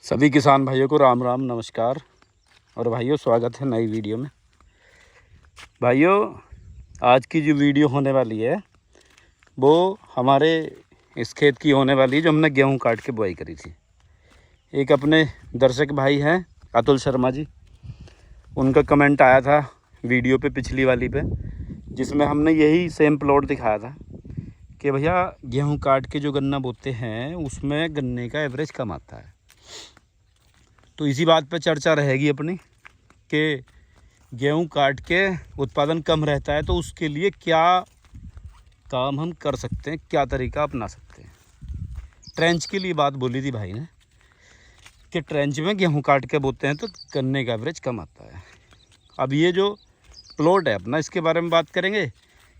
सभी किसान भाइयों को राम राम नमस्कार। और भाइयों स्वागत है नई वीडियो में। भाइयों आज की जो वीडियो होने वाली है वो हमारे इस खेत की होने वाली है जो हमने गेहूं काट के बुआई करी थी। एक अपने दर्शक भाई हैं अतुल शर्मा जी, उनका कमेंट आया था वीडियो पे पिछली वाली पे, जिसमें हमने यही सेम प्लॉट दिखाया था कि भैया गेहूं काट के जो गन्ना बोते हैं उसमें गन्ने का एवरेज कम आता है। तो इसी बात पे चर्चा रहेगी अपनी कि गेहूं काट के उत्पादन कम रहता है तो उसके लिए क्या काम हम कर सकते हैं, क्या तरीका अपना सकते हैं। ट्रेंच के लिए बात बोली थी भाई ने कि ट्रेंच में गेहूं काट के बोते हैं तो गन्ने का एवरेज कम आता है। अब ये जो प्लॉट है अपना, इसके बारे में बात करेंगे।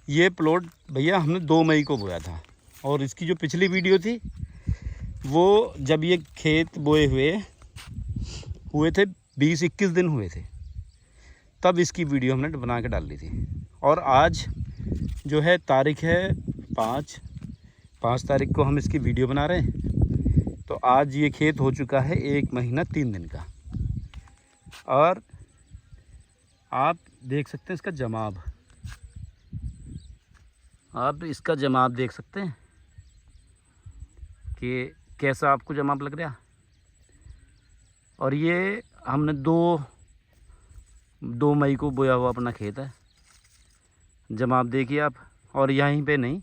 ये प्लॉट भैया हमने 2 मई को बोया था और इसकी जो पिछली वीडियो थी वो जब ये खेत बोए हुए थे 20-21 दिन हुए थे, तब इसकी वीडियो हमने बना के डाल दी थी। और आज जो है तारीख है 5 तारीख को हम इसकी वीडियो बना रहे हैं। तो आज ये खेत हो चुका है 1 महीना 3 दिन का। और आप देख सकते हैं इसका जमाब, आप इसका जमाब देख सकते हैं कि कैसा आपको जमाब लग रहा। और ये हमने 2 मई को बोया हुआ अपना खेत है। जमाब देखिए आप, और यहीं पे नहीं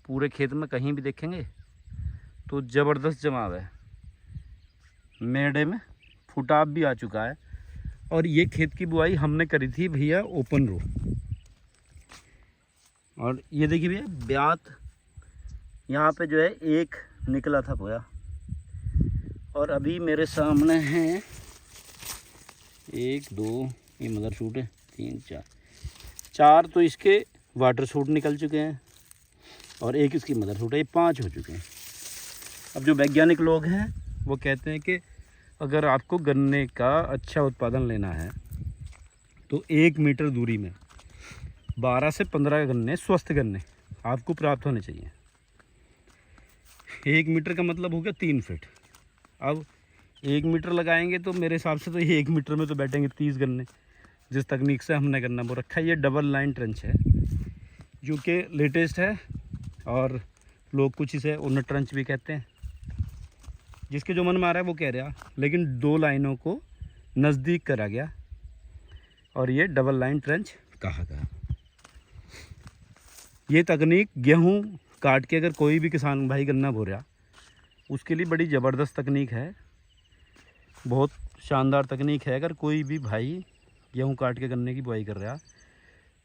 पूरे खेत में कहीं भी देखेंगे तो ज़बरदस्त जमाब है। मेढ़े में फुटाव भी आ चुका है। और ये खेत की बुआई हमने करी थी भैया ओपन रो। और ये देखिए भैया ब्यात यहाँ पे जो है एक निकला था बोया, और अभी मेरे सामने हैं 1 2 ये मदर शूट है 3 4 तो इसके वाटर शूट निकल चुके हैं और एक इसकी मदर शूट है, ये 5 हो चुके हैं। अब जो वैज्ञानिक लोग हैं वो कहते हैं कि अगर आपको गन्ने का अच्छा उत्पादन लेना है तो 1 मीटर दूरी में 12 से 15 गन्ने, स्वस्थ गन्ने आपको प्राप्त होने चाहिए। 1 मीटर का मतलब हो गया 3 फीट। अब 1 मीटर लगाएंगे तो मेरे हिसाब से तो ये 1 मीटर में तो बैठेंगे 30 गन्ने, जिस तकनीक से हमने गन्ना बो रखा है। ये डबल लाइन ट्रंच है जो कि लेटेस्ट है और लोग कुछ इसे उन्नत ट्रंच भी कहते हैं। जिसके जो मन में आ रहा है वो कह रहा, लेकिन 2 लाइनों को नज़दीक करा गया और ये डबल लाइन ट्रंच कहा गया। ये तकनीक गेहूँ काट के अगर कोई भी किसान भाई गन्ना बो रहा उसके लिए बड़ी ज़बरदस्त तकनीक है, बहुत शानदार तकनीक है। अगर कोई भी भाई गेहूं काट के गन्ने की बुआई कर रहा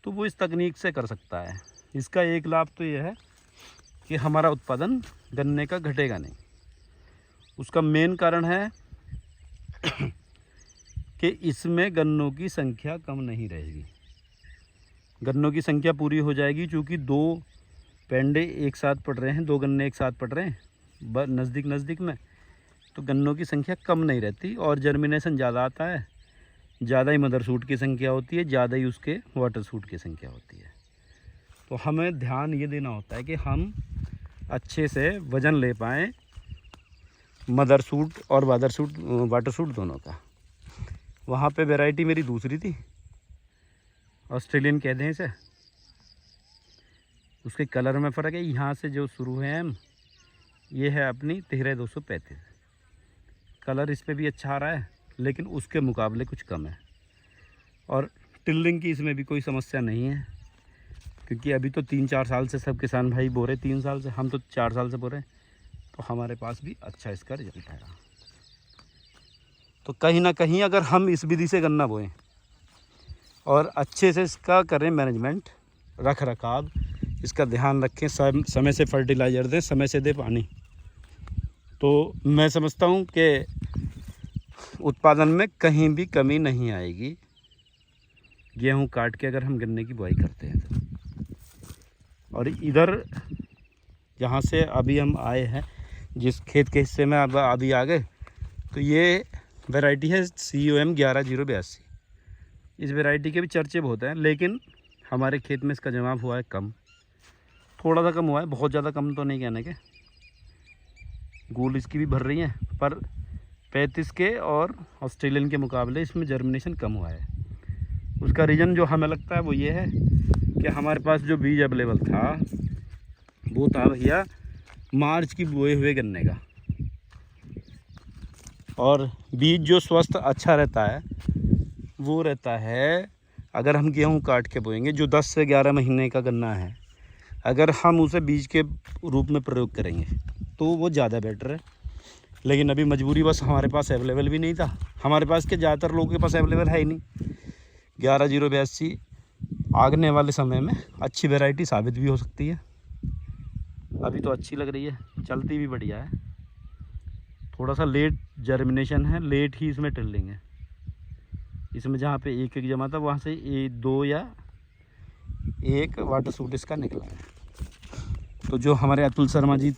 तो वो इस तकनीक से कर सकता है। इसका एक लाभ तो ये है कि हमारा उत्पादन गन्ने का घटेगा नहीं। उसका मेन कारण है कि इसमें गन्नों की संख्या कम नहीं रहेगी। गन्नों की संख्या पूरी हो जाएगी, चूँकि 2 पेंडे एक साथ पड़ रहे हैं, 2 गन्ने एक साथ पड़ रहे हैं नज़दीक में, तो गन्नों की संख्या कम नहीं रहती और जर्मिनेशन ज़्यादा आता है, ज़्यादा ही मदर सूट की संख्या होती है, ज़्यादा ही उसके वाटर सूट की संख्या होती है। तो हमें ध्यान ये देना होता है कि हम अच्छे से वज़न ले पाएँ मदर सूट और वाटर सूट दोनों का। वहाँ पे वैरायटी मेरी दूसरी थी, ऑस्ट्रेलियन कहते हैं इसे। उसके कलर में फ़र्क है। यहाँ से जो शुरू है ये है अपनी 13-235। कलर इस पर भी अच्छा आ रहा है लेकिन उसके मुकाबले कुछ कम है। और टिल्लिंग की इसमें भी कोई समस्या नहीं है, क्योंकि अभी तो 3-4 साल से सब किसान भाई बो रहे, 3 साल से, हम तो 4 साल से बो रहे हैं, तो हमारे पास भी अच्छा इसका रिजल्ट आएगा। तो कहीं ना कहीं अगर हम इस विधि से गन्ना बोएं और अच्छे से इसका करें मैनेजमेंट, रख रखाव, इसका ध्यान रखें, समय से फर्टिलाइज़र दें, समय से दें पानी, तो मैं समझता हूँ कि उत्पादन में कहीं भी कमी नहीं आएगी गेहूं काट के अगर हम गन्ने की बुआई करते हैं तो। और इधर जहाँ से अभी हम आए हैं, जिस खेत के हिस्से में अब अभी आ गए, तो ये वैरायटी है COM 11082। इस वैरायटी के भी चर्चे बहुत हैं, लेकिन हमारे खेत में इसका जमाव हुआ है कम, थोड़ा सा कम हुआ है, बहुत ज़्यादा कम तो नहीं कहने के। गूल इसकी भी भर रही हैं, पर 35 के और ऑस्ट्रेलियन के मुकाबले इसमें जर्मिनेशन कम हुआ है। उसका रीज़न जो हमें लगता है वो ये है कि हमारे पास जो बीज अवेलेबल था वो था भैया मार्च की बोए हुए गन्ने का, और बीज जो स्वस्थ अच्छा रहता है वो रहता है अगर हम गेहूँ काट के बोएंगे जो 10 से 11 महीने का गन्ना है, अगर हम उसे बीज के रूप में प्रयोग करेंगे तो वो ज़्यादा बेटर है। लेकिन अभी मजबूरी बस हमारे पास अवेलेबल भी नहीं था, हमारे पास के ज़्यादातर लोगों के पास अवेलेबल है ही नहीं। 11-082 आगने वाले समय में अच्छी वैरायटी साबित भी हो सकती है। अभी तो अच्छी लग रही है, चलती भी बढ़िया है। थोड़ा सा लेट जर्मिनेशन है, लेट ही इसमें टिल्लिंग है। इसमें जहाँ पे एक जमा था वहाँ से 2 या 1 वाटर सूट इसका निकला है। तो जो हमारे अतुल शर्मा जी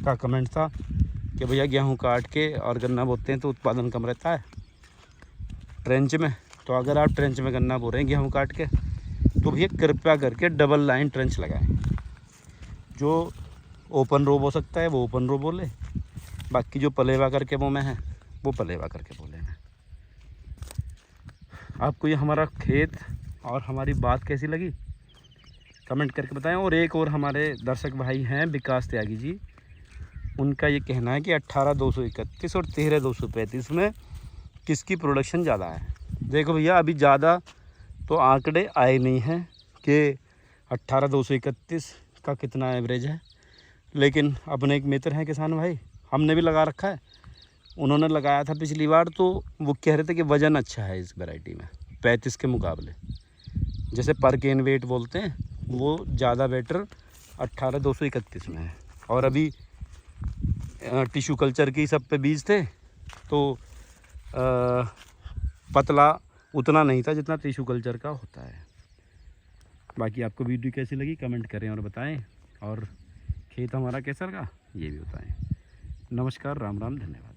का कमेंट था कि भैया गेहूँ काट के और गन्ना बोते हैं तो उत्पादन कम रहता है ट्रेंच में, तो अगर आप ट्रेंच में गन्ना बो रहे हैं गेहूँ काट के तो भैया कृपया करके डबल लाइन ट्रेंच लगाएं। जो ओपन रो बो सकता है वो ओपन रो बोले, बाकी जो पलेवा करके बो में है वो पलेवा करके बोले हैं। आपको ये हमारा खेत और हमारी बात कैसी लगी कमेंट करके बताएं। और एक और हमारे दर्शक भाई हैं विकास त्यागी जी, उनका ये कहना है कि 18-231 और 13-235 में किसकी प्रोडक्शन ज़्यादा है। देखो भैया अभी ज़्यादा तो आंकड़े आए नहीं हैं कि 18-231 का कितना एवरेज है, लेकिन अपने एक मित्र हैं किसान भाई, हमने भी लगा रखा है, उन्होंने लगाया था पिछली बार, तो वो कह रहे थे कि वज़न अच्छा है इस वैरायटी में 35 के मुकाबले, जैसे पर केन वेट बोलते हैं वो ज़्यादा बेटर 18-231 में है। और अभी टिश्यू कल्चर की सब पे बीज थे तो पतला उतना नहीं था जितना टिश्यू कल्चर का होता है। बाकी आपको वीडियो कैसी लगी कमेंट करें और बताएं, और खेत हमारा कैसा लगा ये भी बताएं। नमस्कार, राम राम, धन्यवाद।